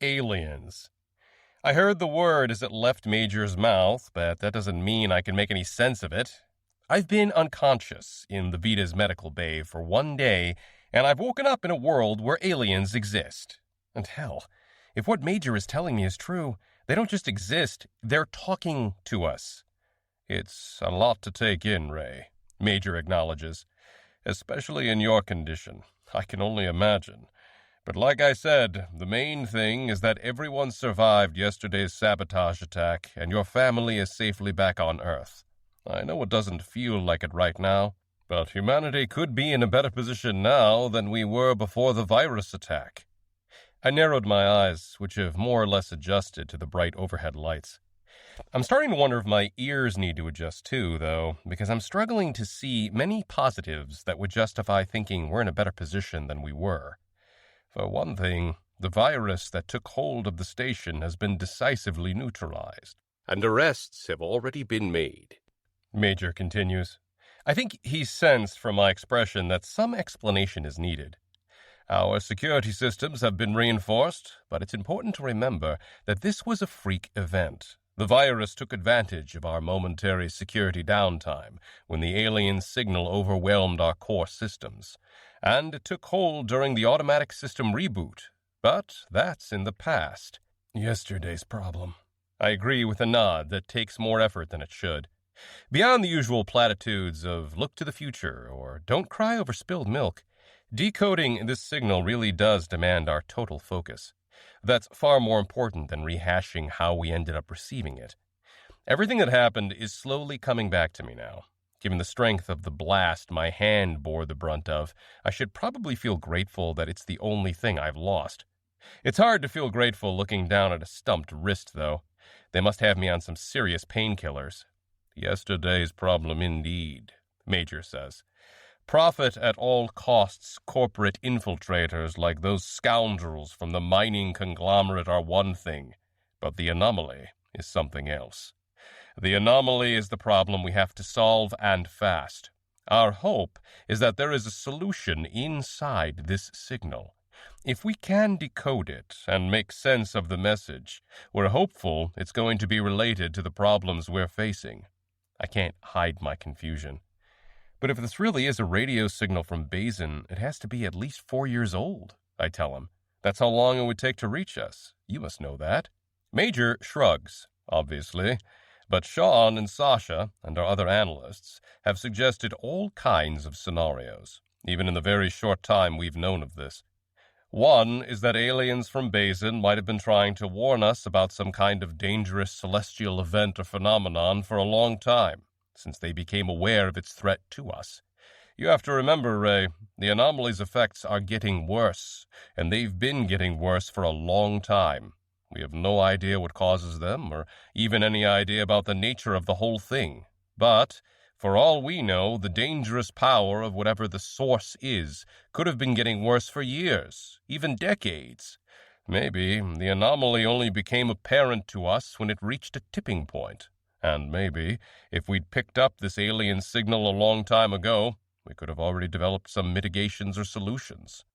Aliens. I heard the word as it left Major's mouth, but that doesn't mean I can make any sense of it. I've been unconscious in the Vita's medical bay for one day, and I've woken up in a world where aliens exist. And hell, if what Major is telling me is true, they don't just exist, they're talking to us. It's a lot to take in, Ray, Major acknowledges. Especially in your condition. I can only imagine. But like I said, the main thing is that everyone survived yesterday's sabotage attack, and your family is safely back on Earth. I know it doesn't feel like it right now, but humanity could be in a better position now than we were before the virus attack. I narrowed my eyes, which have more or less adjusted to the bright overhead lights. I'm starting to wonder if my ears need to adjust too, though, because I'm struggling to see many positives that would justify thinking we're in a better position than we were. For one thing, the virus that took hold of the station has been decisively neutralized, and arrests have already been made. Major continues. I think he sensed from my expression that some explanation is needed. Our security systems have been reinforced, but it's important to remember that this was a freak event. The virus took advantage of our momentary security downtime when the alien signal overwhelmed our core systems, and it took hold during the automatic system reboot. But that's in the past. Yesterday's problem. I agree with a nod that takes more effort than it should. Beyond the usual platitudes of look to the future or don't cry over spilled milk, decoding this signal really does demand our total focus. That's far more important than rehashing how we ended up receiving it. Everything that happened is slowly coming back to me now. Given the strength of the blast my hand bore the brunt of, I should probably feel grateful that it's the only thing I've lost. It's hard to feel grateful looking down at a stumped wrist, though. They must have me on some serious painkillers. Yesterday's problem indeed, Major says. Profit at all costs corporate infiltrators like those scoundrels from the mining conglomerate are one thing, but the anomaly is something else. The anomaly is the problem we have to solve, and fast. Our hope is that there is a solution inside this signal. If we can decode it and make sense of the message, we're hopeful it's going to be related to the problems we're facing. I can't hide my confusion. But if this really is a radio signal from Bazin, it has to be at least 4 years old, I tell him. That's how long it would take to reach us. You must know that. Major shrugs, obviously, but Sean and Sasha, and our other analysts, have suggested all kinds of scenarios, even in the very short time we've known of this. One is that aliens from Bazin might have been trying to warn us about some kind of dangerous celestial event or phenomenon for a long time, since they became aware of its threat to us. You have to remember, Ray, the anomaly's effects are getting worse, and they've been getting worse for a long time. We have no idea what causes them, or even any idea about the nature of the whole thing. But, for all we know, the dangerous power of whatever the source is could have been getting worse for years, even decades. Maybe the anomaly only became apparent to us when it reached a tipping point. And maybe, if we'd picked up this alien signal a long time ago, we could have already developed some mitigations or solutions.